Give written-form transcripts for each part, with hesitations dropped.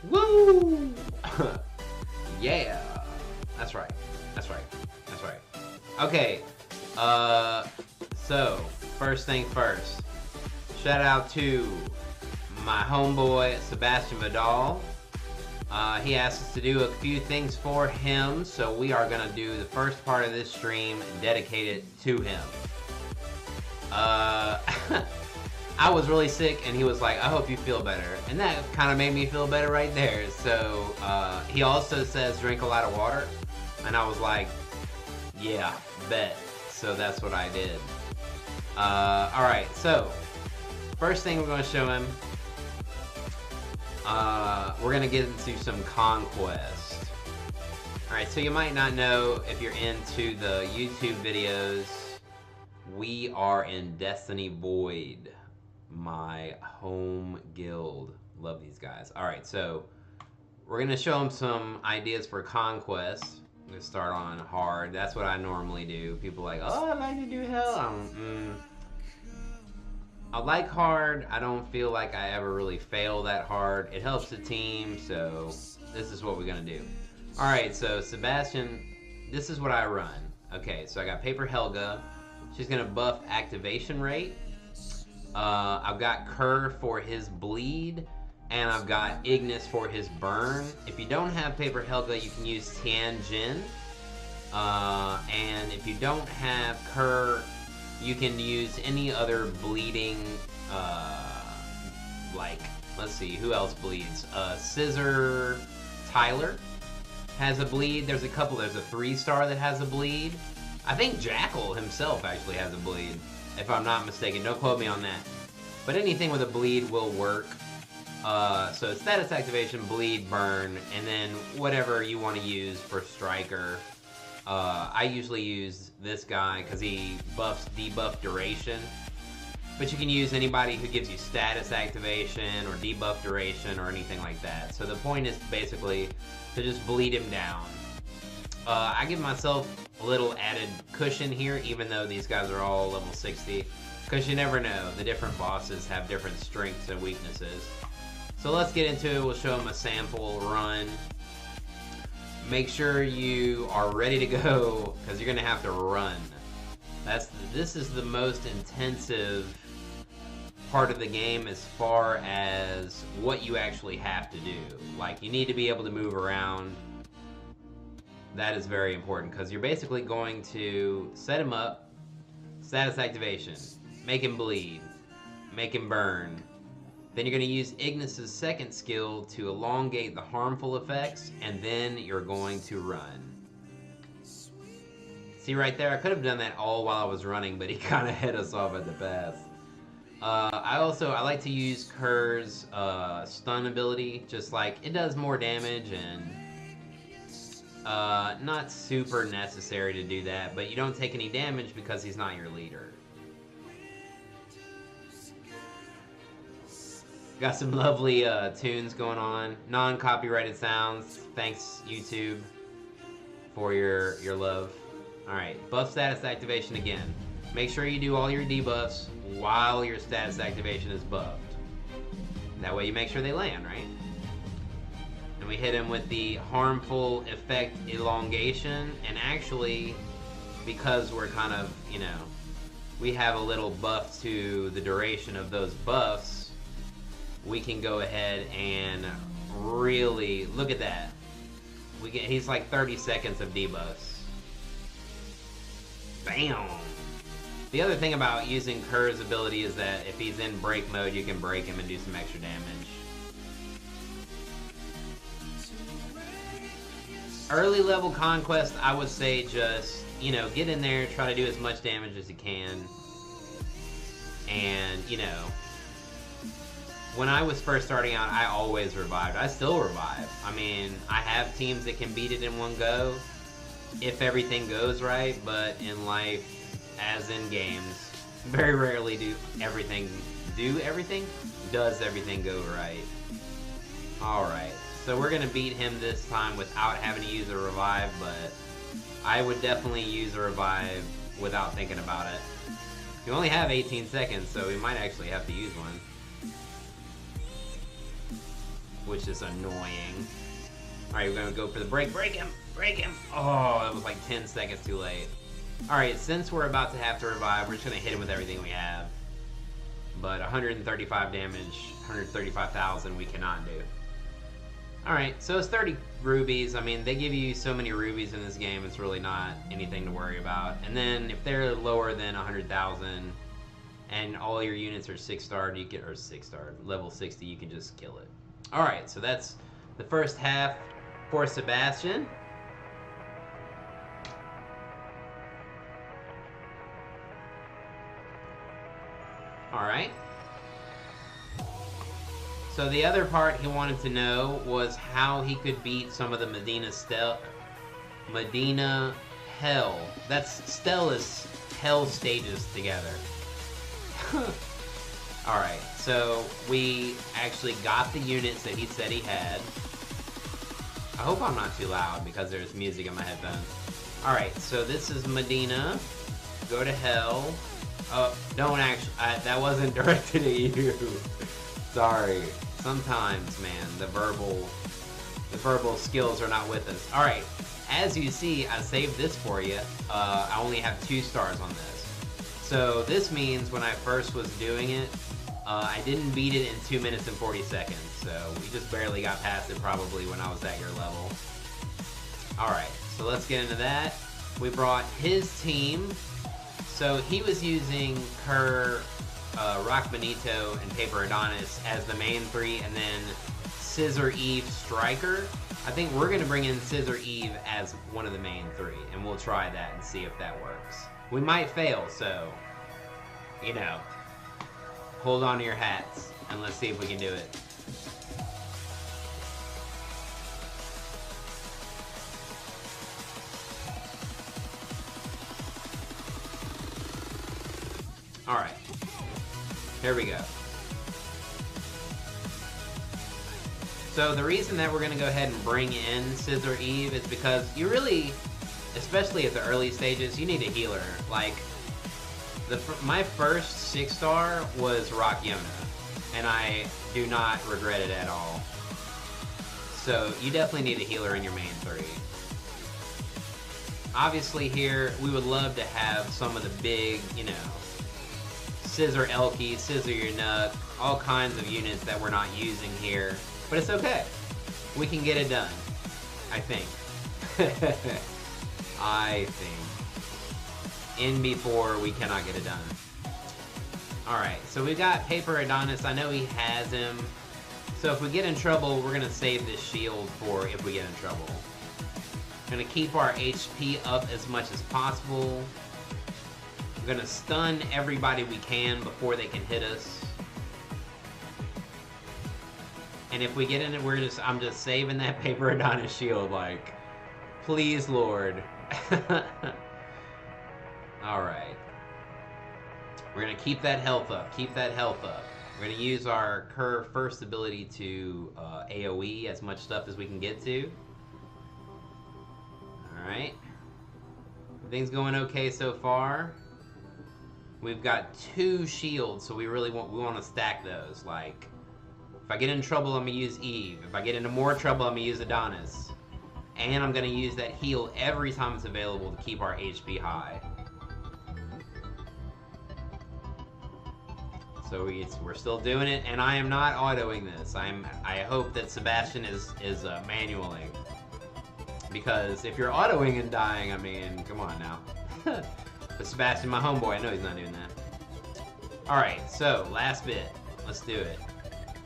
Woo! Yeah. That's right. That's right. That's right. Okay. So, first thing first. Shout out to my homeboy, Sebastian Vidal. He asked us to do a few things for him, so we are going to do the first part of this stream dedicated to him. I was really sick, and he was like, I hope you feel better. And that kind of made me feel better right there. So he also says drink a lot of water. And I was like, yeah, bet. So that's what I did. Alright, so first thing we're going to show him, we're going to get into some Conquest. Alright, so you might not know if you're into the YouTube videos, we are in Destiny Void, my home guild. Love these guys. Alright, so we're going to show them some ideas for Conquest. I'm going to start on hard. That's what I normally do. People are like, oh, I like to do hell. I like hard. I don't feel like I ever really fail that hard. It helps the team, so this is what we're going to do. Alright, so Sebastian, this is what I run. Okay, so I got Paper Helga. She's going to buff activation rate. I've got Kerr for his bleed. And I've got Ignis for his burn. If you don't have Paper Helga, you can use Tian Jin. And if you don't have Kerr, you can use any other bleeding, like, let's see, who else bleeds? Scissor Tyler has a bleed. There's a couple. There's a 3-star that has a bleed. I think Jackal himself actually has a bleed, if I'm not mistaken. Don't quote me on that. But anything with a bleed will work. So status activation, bleed, burn, and then whatever you want to use for striker. I usually use this guy because he buffs debuff duration. But you can use anybody who gives you status activation or debuff duration or anything like that. So the point is basically to just bleed him down. I give myself a little added cushion here, even though these guys are all level 60. Because you never know, the different bosses have different strengths and weaknesses. So let's get into it. We'll show them a sample run. Make sure you are ready to go because you're going to have to run. This is the most intensive part of the game as far as what you actually have to do. Like, you need to be able to move around. That is very important because you're basically going to set him up, status activation, make him bleed, make him burn. Then you're going to use Ignis's second skill to elongate the harmful effects, and then you're going to run. See right there, I could have done that all while I was running, but he kind of hit us off at the pass. I like to use Kerr's stun ability, just like it does more damage and not super necessary to do that, but you don't take any damage because he's not your leader. Got some lovely tunes going on, non-copyrighted sounds. Thanks YouTube for your love. Alright, buff status activation again. Make sure you do all your debuffs while your status activation is buffed. That way you make sure they land, right? And we hit him with the harmful effect elongation, and actually, because we're kind of, you know, we have a little buff to the duration of those buffs, we can go ahead and really look at that. He's like 30 seconds of debuffs. Bam! The other thing about using Kerr's ability is that if he's in break mode, you can break him and do some extra damage. Early level Conquest, I would say just, you know, get in there, try to do as much damage as you can. And, you know, when I was first starting out, I always revived. I still revive. I mean, I have teams that can beat it in one go if everything goes right, but in life, as in games, very rarely does everything go right. Alright, so we're going to beat him this time without having to use a revive, but I would definitely use a revive without thinking about it. You only have 18 seconds, so we might actually have to use one. which is annoying. Alright, we're gonna go for the break. Break him! Break him! Oh, that was like 10 seconds too late. Alright, since we're about to have to revive, we're just gonna hit him with everything we have. But 135 damage, 135,000 we cannot do. Alright, so it's 30 rubies. I mean, they give you so many rubies in this game, it's really not anything to worry about. And then if they're lower than 100,000 and all your units are 6-starred, you get, or 6-starred, level 60, you can just kill it. Alright, so that's the first half for Sebastian. Alright. So the other part he wanted to know was how he could beat some of the Medina Hell. That's Stella's Hell stages together. Alright, so we actually got the units that he said he had. I hope I'm not too loud because there's music in my headphones. Alright, so this is Medina. Go to Hell. Oh, don't actually, that wasn't directed at you. Sorry. Sometimes, man, the verbal skills are not with us. Alright, as you see, I saved this for you. I only have 2 stars on this. So this means when I first was doing it, I didn't beat it in 2 minutes and 40 seconds. So we just barely got past it probably when I was at your level. Alright, so let's get into that. We brought his team. So he was using her Rock Benito and Paper Adonis as the main 3, and then Scissor Eve Striker. I think we're going to bring in Scissor Eve as one of the main 3, and we'll try that and see if that works. We might fail, so, you know, hold on to your hats, and let's see if we can do it. Alright, here we go. So the reason that we're going to go ahead and bring in Scissor Eve is because you really, especially at the early stages, you need a healer. Like, my first 6-star was Rock Yona, and I do not regret it at all. So you definitely need a healer in your main 3. Obviously here, we would love to have some of the big, you know, Scissor Elky, Scissor Your Nut, all kinds of units that we're not using here. But it's okay. We can get it done. I think. I think. In before, we cannot get it done. Alright, so we got Paper Adonis. I know he has him. So if we get in trouble, we're going to save this shield for if we get in trouble. Going to keep our HP up as much as possible. We're gonna stun everybody we can before they can hit us. And if we get in it, I'm just saving that Paper Adonis shield, like, please, Lord. Alright. We're gonna keep that health up, keep that health up. We're gonna use our Curve first ability to AoE as much stuff as we can get to. Alright. Everything's going okay so far. We've got 2 shields, so we want to stack those. Like, if I get in trouble, I'm gonna use Eve. If I get into more trouble, I'm gonna use Adonis. And I'm gonna use that heal every time it's available to keep our HP high. So we're still doing it, and I am not autoing this. I hope that Sebastian is manualing. Because if you're autoing and dying, I mean, come on now. But Sebastian, my homeboy, I know he's not doing that. Alright, so, last bit. Let's do it.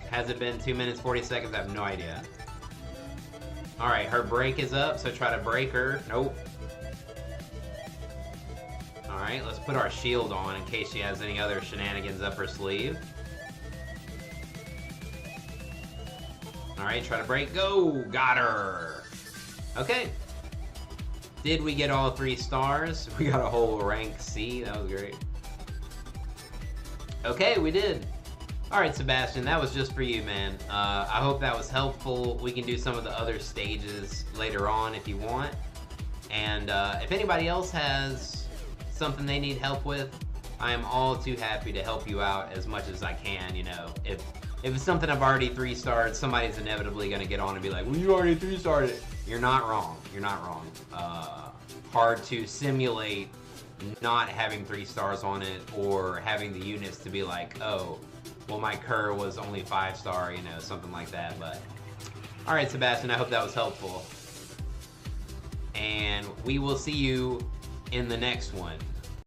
Has it been 2 minutes, 40 seconds? I have no idea. Alright, her break is up, so try to break her. Nope. Alright, let's put our shield on in case she has any other shenanigans up her sleeve. Alright, try to break. Go! Got her! Okay. Did we get all 3 stars? We got a whole rank C. That was great. Okay, we did. Alright, Sebastian, that was just for you, man. I hope that was helpful. We can do some of the other stages later on if you want. And if anybody else has something they need help with, I am all too happy to help you out as much as I can, you know. If If it's something I've already 3-starred, somebody's inevitably going to get on and be like, well, you already 3-starred it. You're not wrong. You're not wrong. Hard to simulate not having 3 stars on it, or having the units to be like, oh, well, my Kerr was only 5-star, you know, something like that. But all right, Sebastian, I hope that was helpful. And we will see you in the next one.